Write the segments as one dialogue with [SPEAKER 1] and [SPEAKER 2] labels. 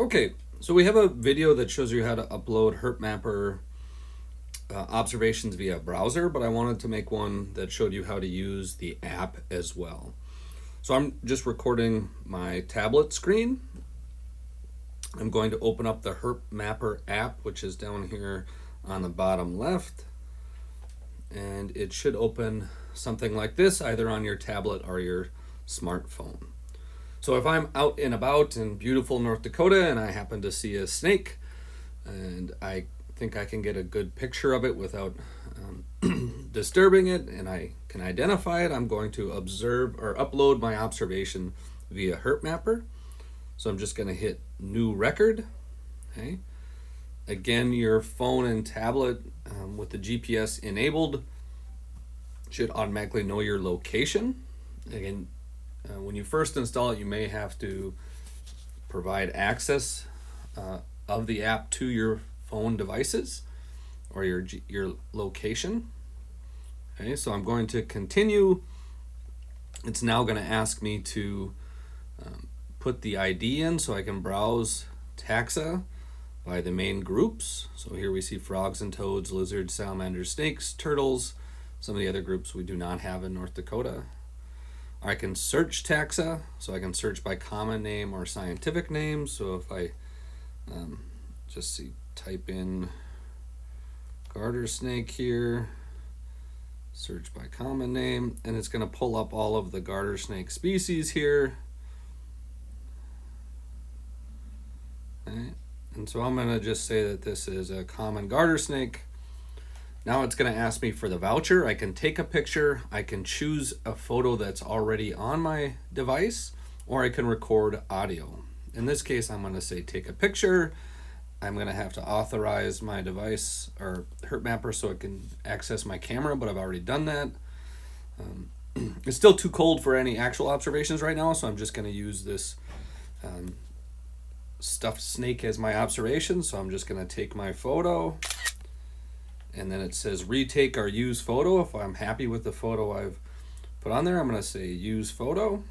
[SPEAKER 1] Okay, so we have a video that shows you how to upload HerpMapper observations via browser, but I wanted to make one that showed you how to use the app as well. So I'm just recording my tablet screen. I'm going to open up the HerpMapper app, which is down here on the bottom left. And it should open something like this, either on your tablet or your smartphone. So if I'm out and about in beautiful North Dakota and I happen to see a snake and I think I can get a good picture of it without disturbing it and I can identify it, I'm going to observe or upload my observation via HerpMapper. So I'm just going to hit new record. Okay. Again, your phone and tablet with the GPS enabled should automatically know your location. Again, when you first install it, you may have to provide access of the app to your phone devices or your location. Okay, so I'm going to continue. It's now going to ask me to put the ID in so I can browse taxa by the main groups. So here we see frogs and toads, lizards, salamanders, snakes, turtles, some of the other groups we do not have in North Dakota. I can search taxa, so I can search by common name or scientific name. So if I type in garter snake here, search by common name, and it's going to pull up all of the garter snake species here. Okay. And so I'm going to just say that this is a common garter snake. Now it's going to ask me for the voucher. I can take a picture, I can choose a photo that's already on my device, or I can record audio. In this case, I'm going to say take a picture. I'm going to have to authorize my device or HerpMapper so it can access my camera, but I've already done that. It's still too cold for any actual observations right now, so I'm just going to use this stuffed snake as my observation. So I'm just going to take my photo. And then it says retake or use photo. If I'm happy with the photo I've put on there, I'm going to say use photo.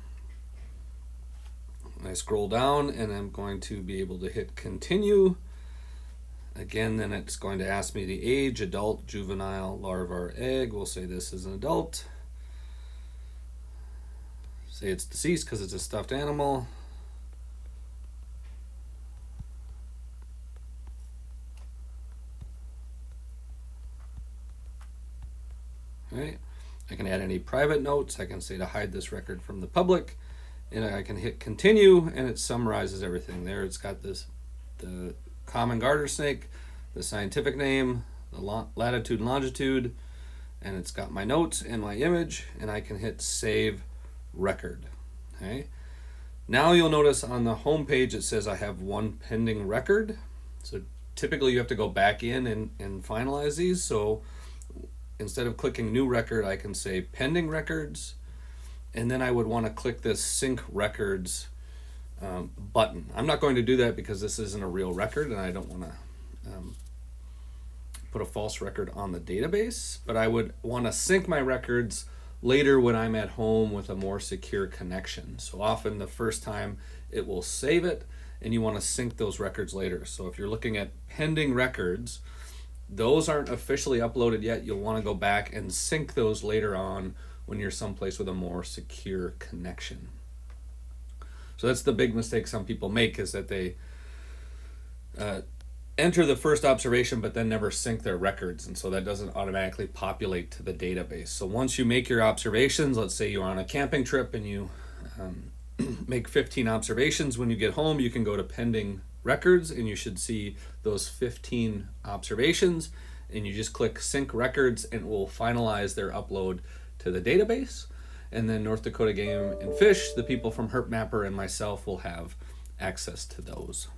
[SPEAKER 1] And I scroll down and I'm going to be able to hit continue. Again, then it's going to ask me the age, adult, juvenile, larva, or egg. We'll say this is an adult. Say it's deceased because it's a stuffed animal. Right. I can add any private notes. I can say to hide this record from the public, and I can hit continue, and it summarizes everything there. It's got the common garter snake, the scientific name, the latitude and longitude, and it's got my notes and my image, and I can hit save record. Okay. Now you'll notice on the home page it says I have one pending record. So typically you have to go back in and finalize these. So instead of clicking new record, I can say pending records, and then I would want to click this sync records button. I'm not going to do that because this isn't a real record and I don't want to put a false record on the database, but I would want to sync my records later when I'm at home with a more secure connection. So often the first time it will save it and you want to sync those records later. So if you're looking at pending records, those aren't officially uploaded yet. You'll want to go back and sync those later on when you're someplace with a more secure connection. So that's the big mistake some people make, is that they enter the first observation but then never sync their records, and so that doesn't automatically populate to the database. So once you make your observations, let's say you're on a camping trip and you make 15 observations, when you get home you can go to pending records and you should see those 15 observations, and you just click sync records and it will finalize their upload to the database. And then North Dakota Game and Fish, the people from HerpMapper, and myself will have access to those.